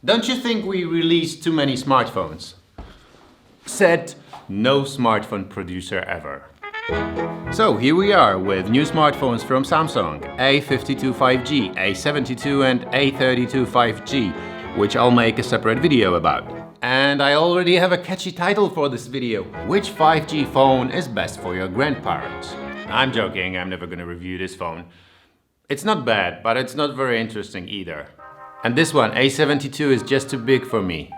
Don't you think we release too many smartphones? Said no smartphone producer ever. So here we are with new smartphones from Samsung, A52 5G, A72 and A32 5G, which I'll make a separate video about. And I already have a catchy title for this video. Which 5G phone is best for your grandparents? I'm joking, I'm never gonna review this phone. It's not bad, but it's not very interesting either. And this one, A72, is just too big for me.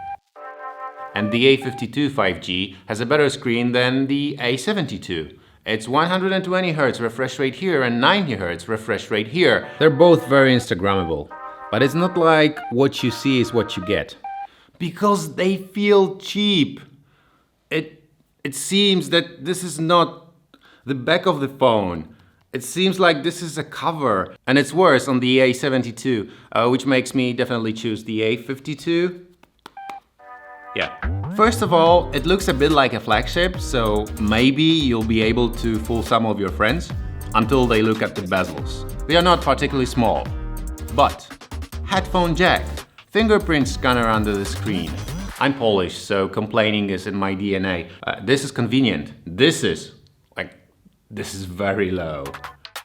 And the A52 5G has a better screen than the A72. It's 120 Hz refresh rate here and 90 Hz refresh rate here. They're both very Instagrammable. But it's not like what you see is what you get. Because they feel cheap. It seems that this is not the back of the phone. It seems like this is a cover. And it's worse on the A72, which makes me definitely choose the A52. Yeah. First of all, it looks a bit like a flagship, so maybe you'll be able to fool some of your friends until they look at the bezels. They are not particularly small. But headphone jack, fingerprint scanner under the screen. I'm Polish, so complaining is in my DNA. This is convenient. This is very low.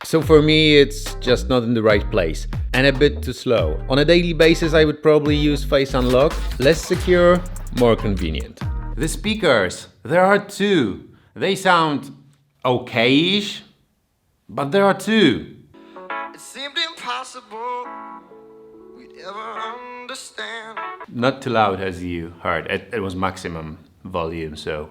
So for me, it's just not in the right place and a bit too slow. On a daily basis, I would probably use face unlock. Less secure, more convenient. The speakers, there are two. They sound okay-ish, but there are two. It seemed impossible we'd ever understand. Not too loud as you heard. It was maximum volume, so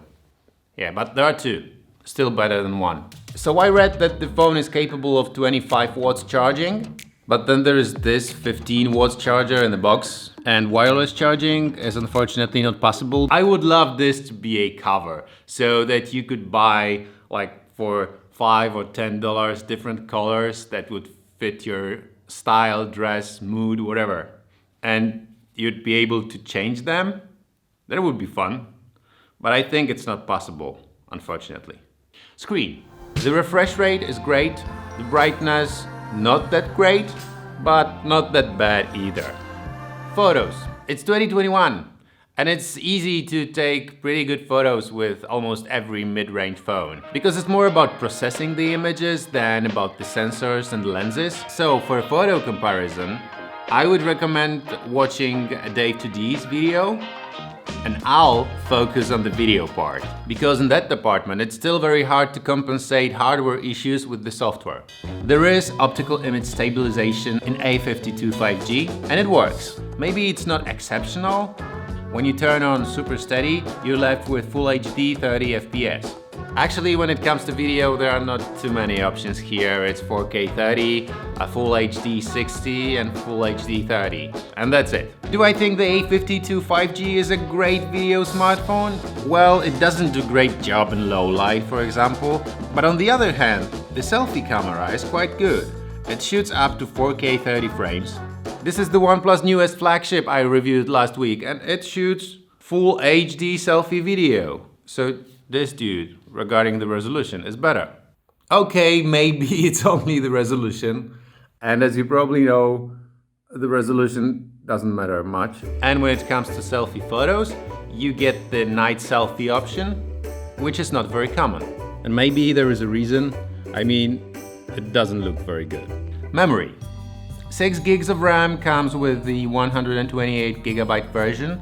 yeah, but there are two. Still better than one. So I read that the phone is capable of 25 watts charging, but then there is this 15 watts charger in the box, and wireless charging is unfortunately not possible. I would love this to be a cover, so that you could buy like for $5 or $10 different colors that would fit your style, dress, mood, whatever. And you'd be able to change them. That would be fun. But I think it's not possible, unfortunately. Screen. The refresh rate is great, the brightness not that great, but not that bad either. Photos. It's 2021 and it's easy to take pretty good photos with almost every mid-range phone because it's more about processing the images than about the sensors and lenses. So for photo comparison, I would recommend watching Dave 2D's video. And I'll focus on the video part, because in that department it's still very hard to compensate hardware issues with the software. There is optical image stabilization in A52 5G and it works. Maybe it's not exceptional. When you turn on Super Steady, you're left with Full HD 30 FPS. Actually, when it comes to video, there are not too many options here. It's 4K 30, a Full HD 60 and Full HD 30. And that's it. Do I think the A52 5G is a great video smartphone? Well, it doesn't do a great job in low light, for example. But on the other hand, the selfie camera is quite good. It shoots up to 4K 30 frames. This is the OnePlus newest flagship I reviewed last week, and it shoots Full HD selfie video. So this dude, regarding the resolution, is better. Okay, maybe it's only the resolution. And as you probably know, the resolution doesn't matter much. And when it comes to selfie photos, you get the night selfie option, which is not very common. And maybe there is a reason. I mean, it doesn't look very good. Memory. 6 gigs of RAM comes with the 128 gigabyte version,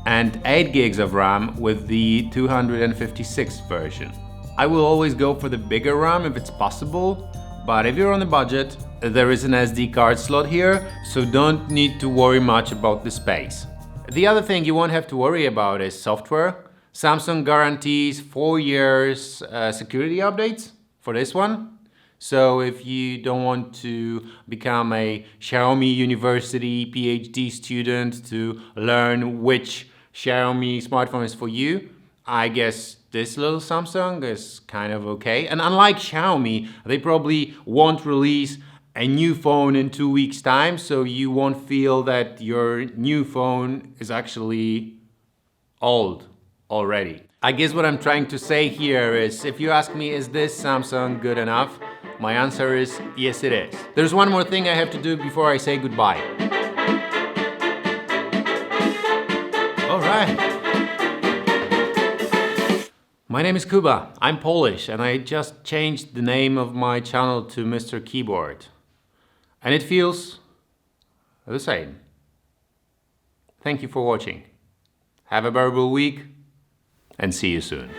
and 8 gigs of RAM with the 256 version. I will always go for the bigger RAM if it's possible, but if you're on a budget, there is an SD card slot here, so don't need to worry much about the space. The other thing you won't have to worry about is software. Samsung guarantees 4 years security updates for this one. So if you don't want to become a Xiaomi University PhD student to learn which Xiaomi smartphone is for you, I guess this little Samsung is kind of okay. And unlike Xiaomi, they probably won't release a new phone in 2 weeks' time, so you won't feel that your new phone is actually old already. I guess what I'm trying to say here is, if you ask me, is this Samsung good enough? My answer is yes, it is. There's one more thing I have to do before I say goodbye. Bye. My name is Kuba. I'm Polish and I just changed the name of my channel to Mr. Keyboard. And it feels the same. Thank you for watching. Have a bearable week and see you soon.